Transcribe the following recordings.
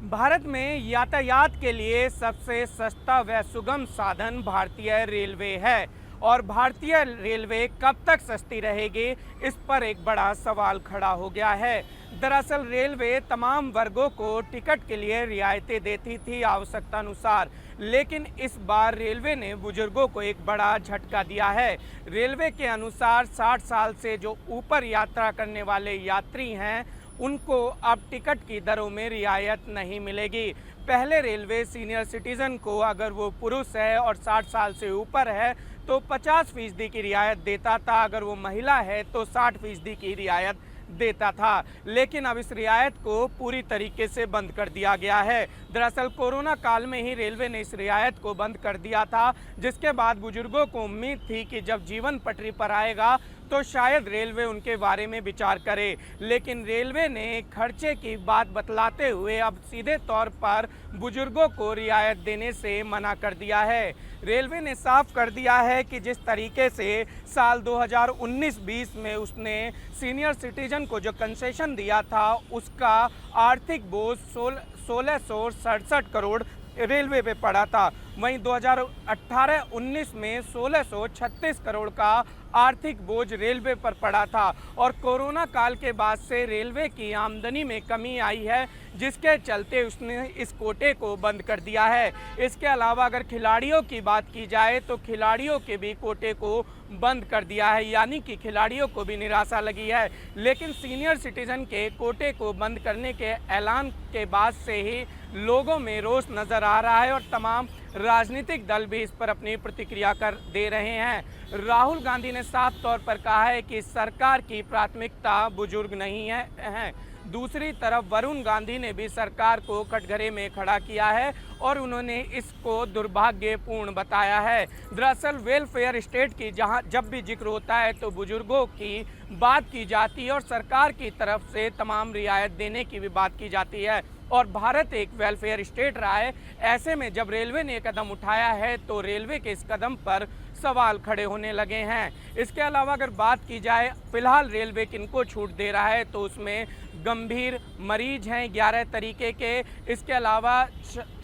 भारत में यातायात के लिए सबसे सस्ता व सुगम साधन भारतीय रेलवे है और भारतीय रेलवे कब तक सस्ती रहेगी, इस पर एक बड़ा सवाल खड़ा हो गया है। दरअसल रेलवे तमाम वर्गों को टिकट के लिए रियायतें देती थी आवश्यकता अनुसार, लेकिन इस बार रेलवे ने बुजुर्गों को एक बड़ा झटका दिया है। रेलवे के अनुसार 60 साल से जो ऊपर यात्रा करने वाले यात्री हैं, उनको अब टिकट की दरों में रियायत नहीं मिलेगी। पहले रेलवे सीनियर सिटीजन को, अगर वो पुरुष है और 60 साल से ऊपर है, तो 50% की रियायत देता था, अगर वो महिला है तो 60% की रियायत देता था। लेकिन अब इस रियायत को पूरी तरीके से बंद कर दिया गया है। दरअसल कोरोना काल में ही रेलवे ने इस रियायत को बंद कर दिया था, जिसके बाद बुजुर्गों को उम्मीद थी कि जब जीवन पटरी पर आएगा तो शायद रेलवे उनके बारे में विचार करे। लेकिन रेलवे ने खर्चे की बात बतलाते हुए अब सीधे तौर पर बुजुर्गों को रियायत देने से मना कर दिया है। रेलवे ने साफ कर दिया है कि जिस तरीके से साल 2019-20 में उसने सीनियर सिटीजन को जो कंसेशन दिया था, उसका आर्थिक बोझ 1667 करोड़ रेलवे पे पड़ा था। वहीं 2018-19 में 1636 करोड़ का आर्थिक बोझ रेलवे पर पड़ा था और कोरोना काल के बाद से रेलवे की आमदनी में कमी आई है, जिसके चलते उसने इस कोटे को बंद कर दिया है। इसके अलावा अगर खिलाड़ियों की बात की जाए तो खिलाड़ियों के भी कोटे को बंद कर दिया है, यानी कि खिलाड़ियों को भी निराशा लगी है। लेकिन सीनियर सिटीजन के कोटे को बंद करने के ऐलान के बाद से ही लोगों में रोष नज़र आ रहा है और तमाम राजनीतिक दल भी इस पर अपनी प्रतिक्रिया कर दे रहे हैं। राहुल गांधी ने साफ तौर पर कहा है कि सरकार की प्राथमिकता बुजुर्ग नहीं है। दूसरी तरफ वरुण गांधी ने भी सरकार को कटघरे में खड़ा किया है और उन्होंने इसको दुर्भाग्यपूर्ण बताया है। दरअसल वेलफेयर स्टेट की जब भी जिक्र होता है तो बुजुर्गों की बात की जाती है और सरकार की तरफ से तमाम रियायत देने की भी बात की जाती है और भारत एक वेलफेयर स्टेट रहा है। ऐसे में जब रेलवे ने कदम उठाया है तो रेलवे के इस कदम पर सवाल खड़े होने लगे हैं। इसके अलावा अगर बात की जाए फिलहाल रेलवे किनको छूट दे रहा है, तो उसमें गंभीर मरीज हैं 11 तरीके के, इसके अलावा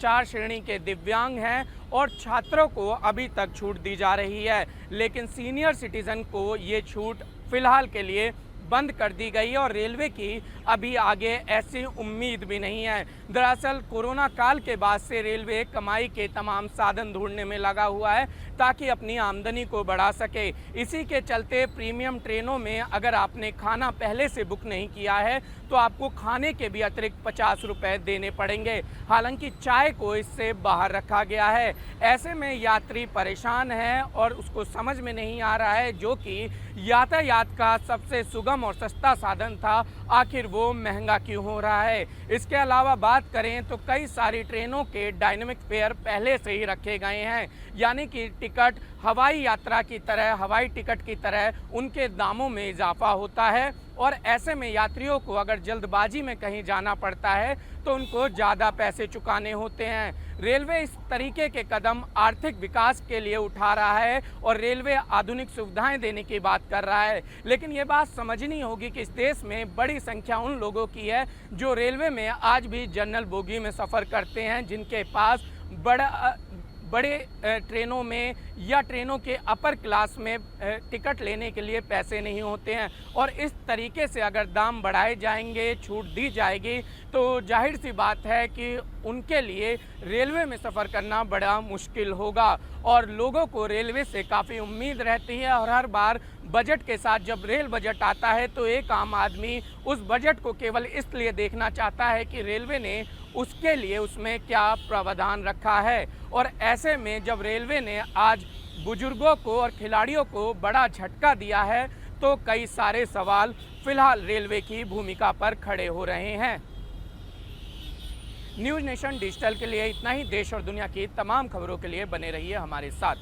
4 श्रेणी के दिव्यांग हैं और छात्रों को अभी तक छूट दी जा रही है। लेकिन सीनियर सिटीज़न को ये छूट फिलहाल के लिए बंद कर दी गई है और रेलवे की अभी आगे ऐसी उम्मीद भी नहीं है। दरअसल कोरोना काल के बाद से रेलवे कमाई के तमाम साधन ढूंढने में लगा हुआ है ताकि अपनी आमदनी को बढ़ा सके। इसी के चलते प्रीमियम ट्रेनों में अगर आपने खाना पहले से बुक नहीं किया है तो आपको खाने के भी अतिरिक्त 50 रुपये देने पड़ेंगे। हालांकि चाय को इससे बाहर रखा गया है। ऐसे में यात्री परेशान है और उसको समझ में नहीं आ रहा है, जो कि यातायात का सबसे सुगम और सस्ता साधन था, आखिर वो महंगा क्यों हो रहा है। इसके अलावा बात करें तो कई सारी ट्रेनों के डायनेमिक फेयर पहले से ही रखे गए हैं, यानी कि टिकट हवाई यात्रा की तरह, हवाई टिकट की तरह उनके दामों में इजाफा होता है और ऐसे में यात्रियों को अगर जल्दबाजी में कहीं जाना पड़ता है तो उनको ज़्यादा पैसे चुकाने होते हैं। रेलवे इस तरीके के कदम आर्थिक विकास के लिए उठा रहा है और रेलवे आधुनिक सुविधाएं देने की बात कर रहा है, लेकिन ये बात समझनी होगी कि इस देश में बड़ी संख्या उन लोगों की है जो रेलवे में आज भी जनरल बोगी में सफ़र करते हैं, जिनके पास बड़े ट्रेनों में या ट्रेनों के अपर क्लास में टिकट लेने के लिए पैसे नहीं होते हैं। और इस तरीके से अगर दाम बढ़ाए जाएंगे, छूट दी जाएगी, तो जाहिर सी बात है कि उनके लिए रेलवे में सफ़र करना बड़ा मुश्किल होगा और लोगों को रेलवे से काफ़ी उम्मीद रहती है। और हर बार बजट के साथ जब रेल बजट आता है तो एक आम आदमी उस बजट को केवल इसलिए देखना चाहता है कि रेलवे ने उसके लिए उसमें क्या प्रावधान रखा है। और ऐसे में जब रेलवे ने आज बुजुर्गों को और खिलाड़ियों को बड़ा झटका दिया है तो कई सारे सवाल फिलहाल रेलवे की भूमिका पर खड़े हो रहे हैं। न्यूज़ नेशन डिजिटल के लिए इतना ही। देश और दुनिया की तमाम खबरों के लिए बने रहिए हमारे साथ।